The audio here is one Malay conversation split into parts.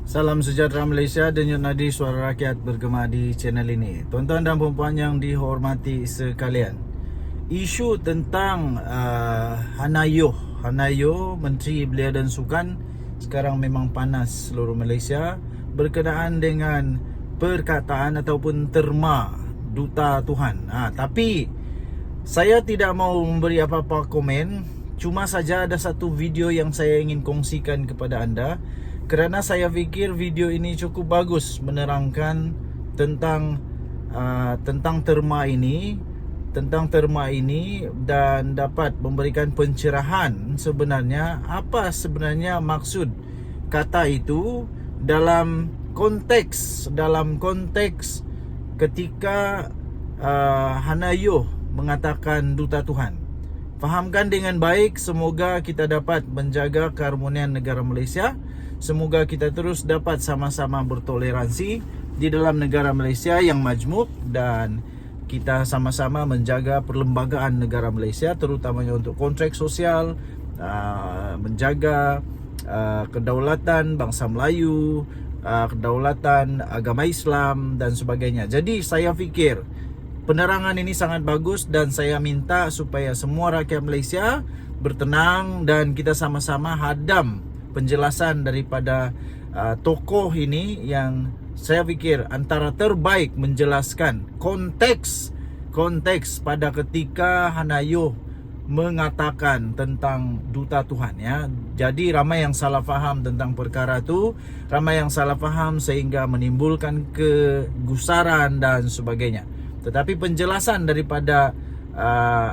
Salam sejahtera Malaysia, denyut nadi suara rakyat bergema di channel ini. Tuan-tuan dan puan-puan yang dihormati sekalian, isu tentang Hanayo, Menteri Belia dan Sukan, sekarang memang panas seluruh Malaysia berkenaan dengan perkataan ataupun terma Duta Tuhan. Tapi saya tidak mau memberi apa-apa komen. Cuma saja ada satu video yang saya ingin kongsikan kepada anda, kerana saya fikir video ini cukup bagus menerangkan tentang terma ini dan dapat memberikan pencerahan sebenarnya apa sebenarnya maksud kata itu dalam konteks ketika Hanayo mengatakan Duta Tuhan. Fahamkan dengan baik, semoga kita dapat menjaga keharmonian negara Malaysia. Semoga kita terus dapat sama-sama bertoleransi di dalam negara Malaysia yang majmuk, dan kita sama-sama menjaga perlembagaan negara Malaysia, terutamanya untuk kontrak sosial, menjaga kedaulatan bangsa Melayu, kedaulatan agama Islam dan sebagainya. Jadi saya fikir penerangan ini sangat bagus dan saya minta supaya semua rakyat Malaysia bertenang dan kita sama-sama hadam penjelasan daripada tokoh ini yang saya fikir antara terbaik menjelaskan konteks pada ketika Hanayo mengatakan tentang Duta Tuhan, ya. Jadi ramai yang salah faham tentang perkara itu, ramai yang salah faham sehingga menimbulkan kegusaran dan sebagainya. Tetapi penjelasan daripada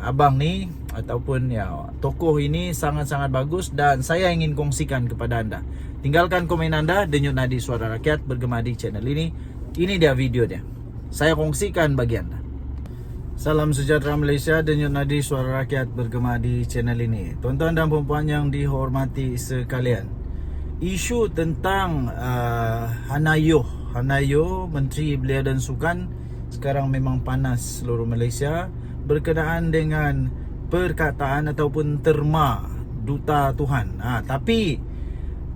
abang ni ataupun tokoh ini sangat-sangat bagus dan saya ingin kongsikan kepada anda. Tinggalkan komen anda, denyut nadi suara rakyat bergema di channel ini. Ini dia video dia, saya kongsikan bagi anda. Salam sejahtera Malaysia, denyut nadi suara rakyat bergema di channel ini. Tuan-tuan dan puan-puan yang dihormati sekalian, isu tentang Hanayo, Menteri Belia dan Sukan, sekarang memang panas seluruh Malaysia berkenaan dengan perkataan ataupun terma Duta Tuhan. Tapi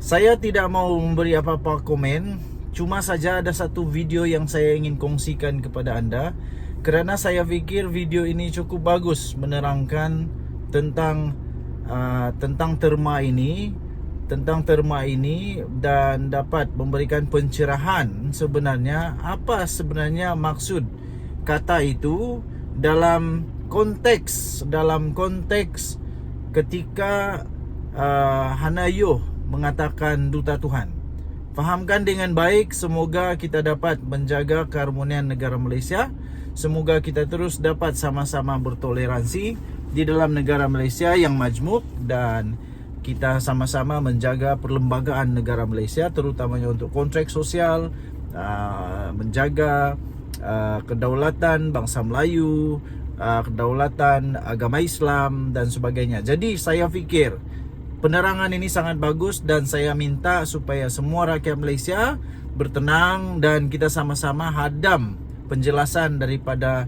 saya tidak mau memberi apa-apa komen. Cuma saja ada satu video yang saya ingin kongsikan kepada anda, kerana saya fikir video ini cukup bagus menerangkan tentang terma ini dan dapat memberikan pencerahan sebenarnya apa sebenarnya maksud kata itu dalam konteks ketika Hanayo mengatakan Duta Tuhan. Fahamkan dengan baik, semoga kita dapat menjaga keharmonian negara Malaysia. Semoga kita terus dapat sama-sama bertoleransi di dalam negara Malaysia yang majmuk, dan kita sama-sama menjaga perlembagaan negara Malaysia, terutamanya untuk kontrak sosial, menjaga kedaulatan bangsa Melayu, kedaulatan agama Islam dan sebagainya. Jadi saya fikir penerangan ini sangat bagus dan saya minta supaya semua rakyat Malaysia bertenang dan kita sama-sama hadam penjelasan daripada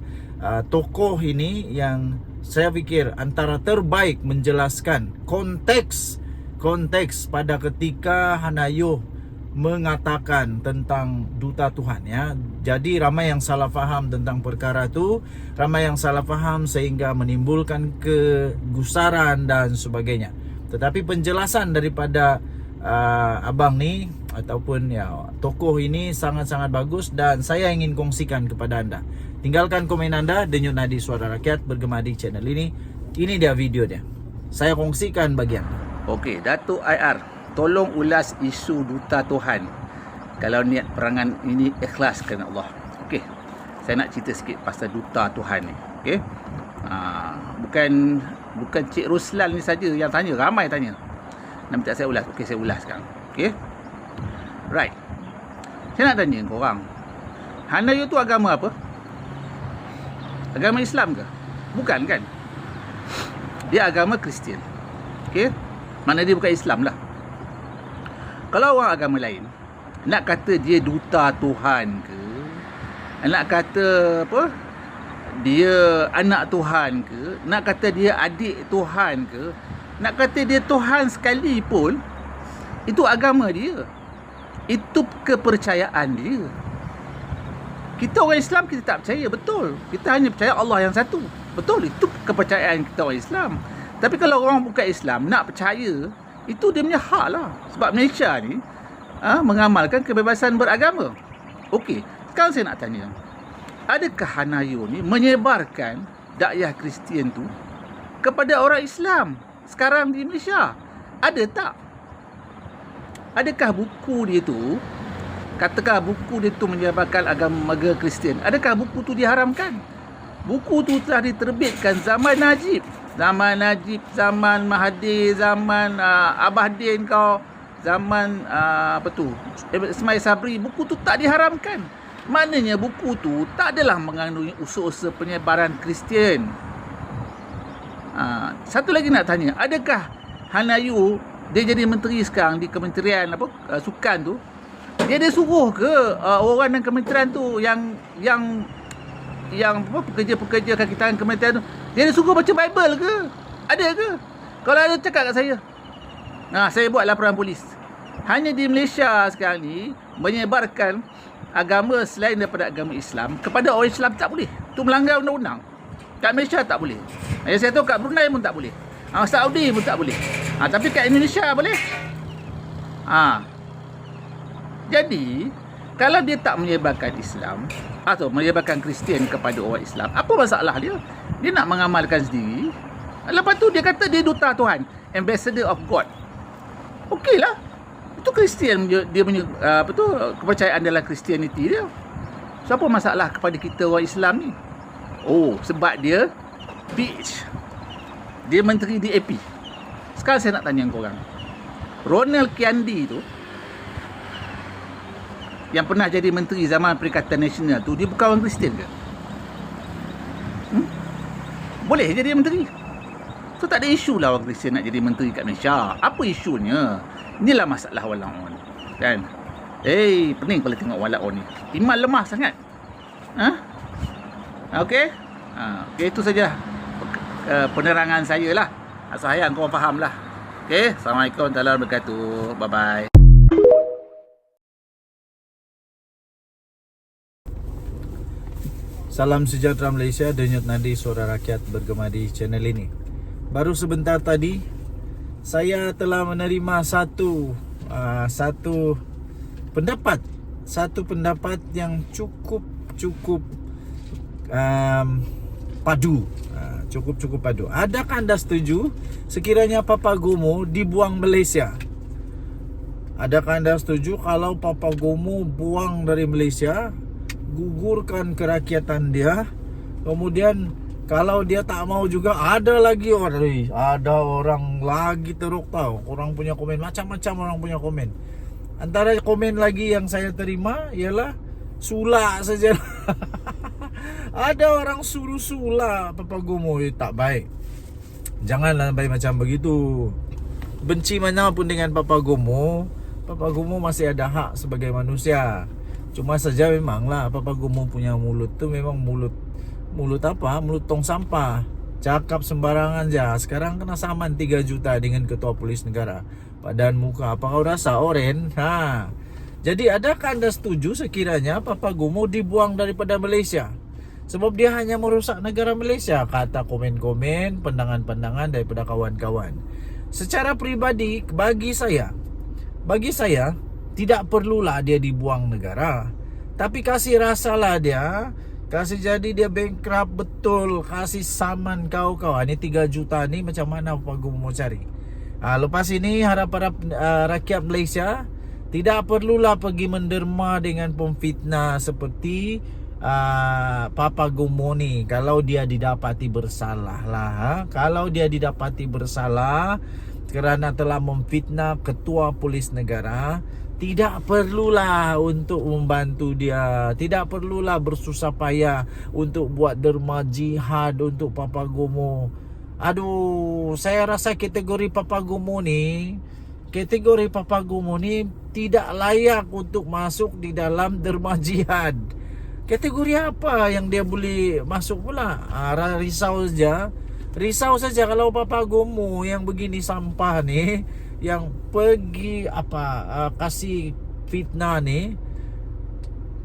tokoh ini yang saya fikir antara terbaik menjelaskan konteks pada ketika Hanayo mengatakan tentang Duta Tuhan, ya. Jadi ramai yang salah faham tentang perkara itu, ramai yang salah faham sehingga menimbulkan kegusaran dan sebagainya. Tetapi penjelasan daripada abang ni ataupun tokoh ini sangat-sangat bagus dan saya ingin kongsikan kepada anda. Tinggalkan komen anda, denyut nadi suara rakyat bergema di channel ini. Ini dia video dia, saya kongsikan bagi anda. Okey, Datuk IR, tolong ulas isu Duta Tuhan. Kalau niat perangan ini ikhlas kerana Allah. Okey, saya nak cerita sikit pasal Duta Tuhan ni. Okey, bukan Cik Ruslan ni saja yang tanya, ramai tanya. Nak minta saya ulas. Okey, saya ulas sekarang. Okey, right. Saya nak tanya korang, Hanayo tu agama apa? Agama Islam ke? Bukan kan? Dia agama Kristian. Okey, mana dia bukan Islam lah. Kalau orang agama lain nak kata dia Duta Tuhan ke, nak kata apa, dia anak Tuhan ke, nak kata dia adik Tuhan ke, nak kata dia Tuhan sekalipun, itu agama dia. Itu kepercayaan dia. Kita orang Islam, kita tak percaya, betul. Kita hanya percaya Allah yang satu. Betul, itu kepercayaan kita orang Islam. Tapi kalau orang bukan Islam nak percaya, itu dia punya hak lah. Sebab Malaysia ni mengamalkan kebebasan beragama. Okey, sekarang saya nak tanya, adakah Hanayo ni menyebarkan dakwah Kristian tu kepada orang Islam sekarang di Malaysia? Ada tak? Adakah buku dia tu, katakan buku dia tu menyebarkan agama Kristian, adakah buku tu diharamkan? Buku tu telah diterbitkan zaman Najib, zaman Mahathir, zaman Abah Din kau, zaman Ismail Sabri. Buku tu tak diharamkan. Maknanya buku tu tak adalah mengandungi unsur-unsur penyebaran Kristian. Satu lagi nak tanya, adakah Hanayo dia jadi menteri sekarang di kementerian sukan tu, dia suruh ke orang dalam kementerian tu yang pekerja-pekerja kaki tangan kementerian tu, dia suruh baca Bible ke? Ada ke? Kalau ada, cakap kat saya. Saya buat laporan polis. Hanya di Malaysia sekarang ni menyebarkan agama selain daripada agama Islam kepada orang Islam tak boleh. Itu melanggar undang-undang. Kat Malaysia tak boleh. Saya tahu kat Brunei pun tak boleh. Saudi pun tak boleh. Tapi kat Indonesia boleh. Jadi kalau dia tak menyebarkan Islam atau menyebarkan Kristian kepada orang Islam, apa masalah dia? Dia nak mengamalkan sendiri. Lepas tu dia kata dia duta Tuhan, ambassador of God. Okeylah. Itu Kristian dia punya kepercayaan dalam Kristianiti dia. So apa masalah kepada kita orang Islam ni? Sebab dia PH. Dia menteri DAP. Sekarang saya nak tanya korang, Ronald Kiandi tu yang pernah jadi menteri zaman Perikatan Nasional tu, dia bukan orang Kristian ke? Boleh jadi menteri. So tak ada isu lah orang Kristian nak jadi menteri kat Malaysia. Apa isunya? Inilah masalah walaon, kan? Pening kalau tengok walaon ni. Iman lemah sangat. Okey? Itu saja penerangan saya lah. Asal hayang korang faham lah. Okey? Assalamualaikum warahmatullahi wabarakatuh. Bye-bye. Salam sejahtera Malaysia, denyut nadi suara rakyat bergema di channel ini. Baru sebentar tadi saya telah menerima satu pendapat yang cukup padu. Cukup padu. Adakah anda setuju sekiranya Papagomo dibuang Malaysia? Adakah anda setuju kalau Papagomo buang dari Malaysia, gugurkan kerakyatan dia, kemudian kalau dia tak mau juga, ada orang lagi teruk tahu. Orang punya komen, macam-macam orang punya komen. Antara komen lagi yang saya terima ialah sulak saja. Ada orang suruh sulak Papagomo. Tak baik. Janganlah baik macam begitu. Benci mana pun dengan Papagomo, Papagomo masih ada hak sebagai manusia. Cuma saja memanglah Papagomo punya mulut tu memang mulut tong sampah. Cakap sembarangan je. Sekarang kena saman 3 juta dengan ketua polis negara. Padan muka. Apa kau rasa Oren? Jadi adakah anda setuju sekiranya Papagomo dibuang daripada Malaysia? Sebab dia hanya merusak negara Malaysia, kata komen-komen, pandangan-pandangan daripada kawan-kawan. Secara peribadi, bagi saya tidak perlulah dia dibuang negara. Tapi kasih rasalah dia, kasih jadi dia bankrupt betul, kasih saman kau. Ini 3 juta ni macam mana Papagomo mau cari? Lepas ini harap-harap rakyat Malaysia tidak perlulah pergi menderma dengan pemfitnah seperti Papagomo ni. Kalau dia didapati bersalah lah, kalau dia didapati bersalah kerana telah memfitnah ketua polis negara, tidak perlulah untuk membantu dia, tidak perlulah bersusah payah untuk buat derma jihad untuk Papagomo. Saya rasa kategori Papagomo ni tidak layak untuk masuk di dalam derma jihad. Kategori apa yang dia boleh masuk pula? Risau saja kalau Papagomo yang begini sampah ni, yang pergi kasih pemfitnah ni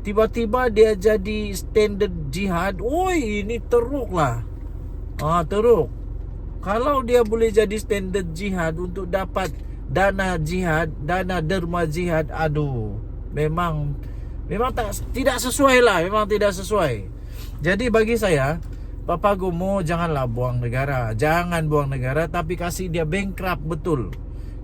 tiba-tiba dia jadi standard jihad, oi ini teruk lah. Teruk. Kalau dia boleh jadi standard jihad untuk dapat dana jihad, dana derma jihad, aduh, memang tidak sesuai lah, memang tidak sesuai. Jadi bagi saya, Papa Gomo janganlah buang negara, jangan buang negara, tapi kasih dia bankrupt betul.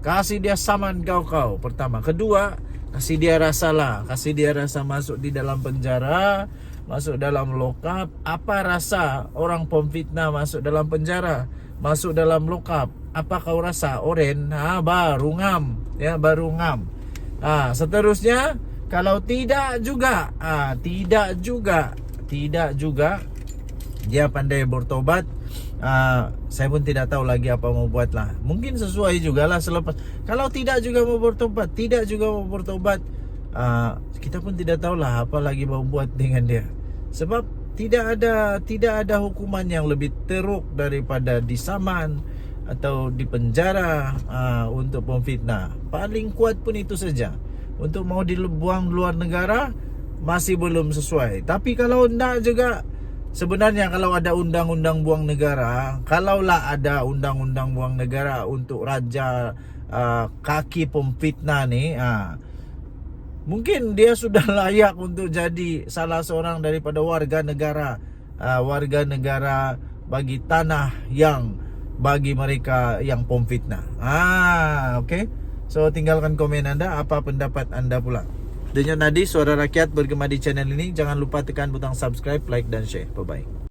Kasih dia saman kau. Pertama, kedua, kasih dia rasa masuk di dalam penjara, masuk dalam lokap. Apa rasa orang pemfitnah masuk dalam penjara, masuk dalam lokap? Apa kau rasa? Oren, baru ngam, ya, baru ngam. Seterusnya, kalau tidak juga, dia pandai bertobat. Saya pun tidak tahu lagi apa mau buat lah. Mungkin sesuai jugalah selepas. Kalau tidak juga mau bertobat, kita pun tidak tahulah apa lagi mau buat dengan dia. Sebab tidak ada hukuman yang lebih teruk daripada disaman atau dipenjara untuk pemfitnah. Paling kuat pun itu saja. Untuk mau dibuang luar negara masih belum sesuai. Tapi kalau tidak juga, sebenarnya kalau ada undang-undang buang negara, kalaulah ada undang-undang buang negara untuk raja kaki pemfitnah ni, mungkin dia sudah layak untuk jadi salah seorang daripada warga negara bagi tanah yang bagi mereka yang pemfitnah. Okay. So tinggalkan komen anda, apa pendapat anda pula. Denyut nadi suara rakyat bergema di channel ini. Jangan lupa tekan butang subscribe, like dan share. Bye bye.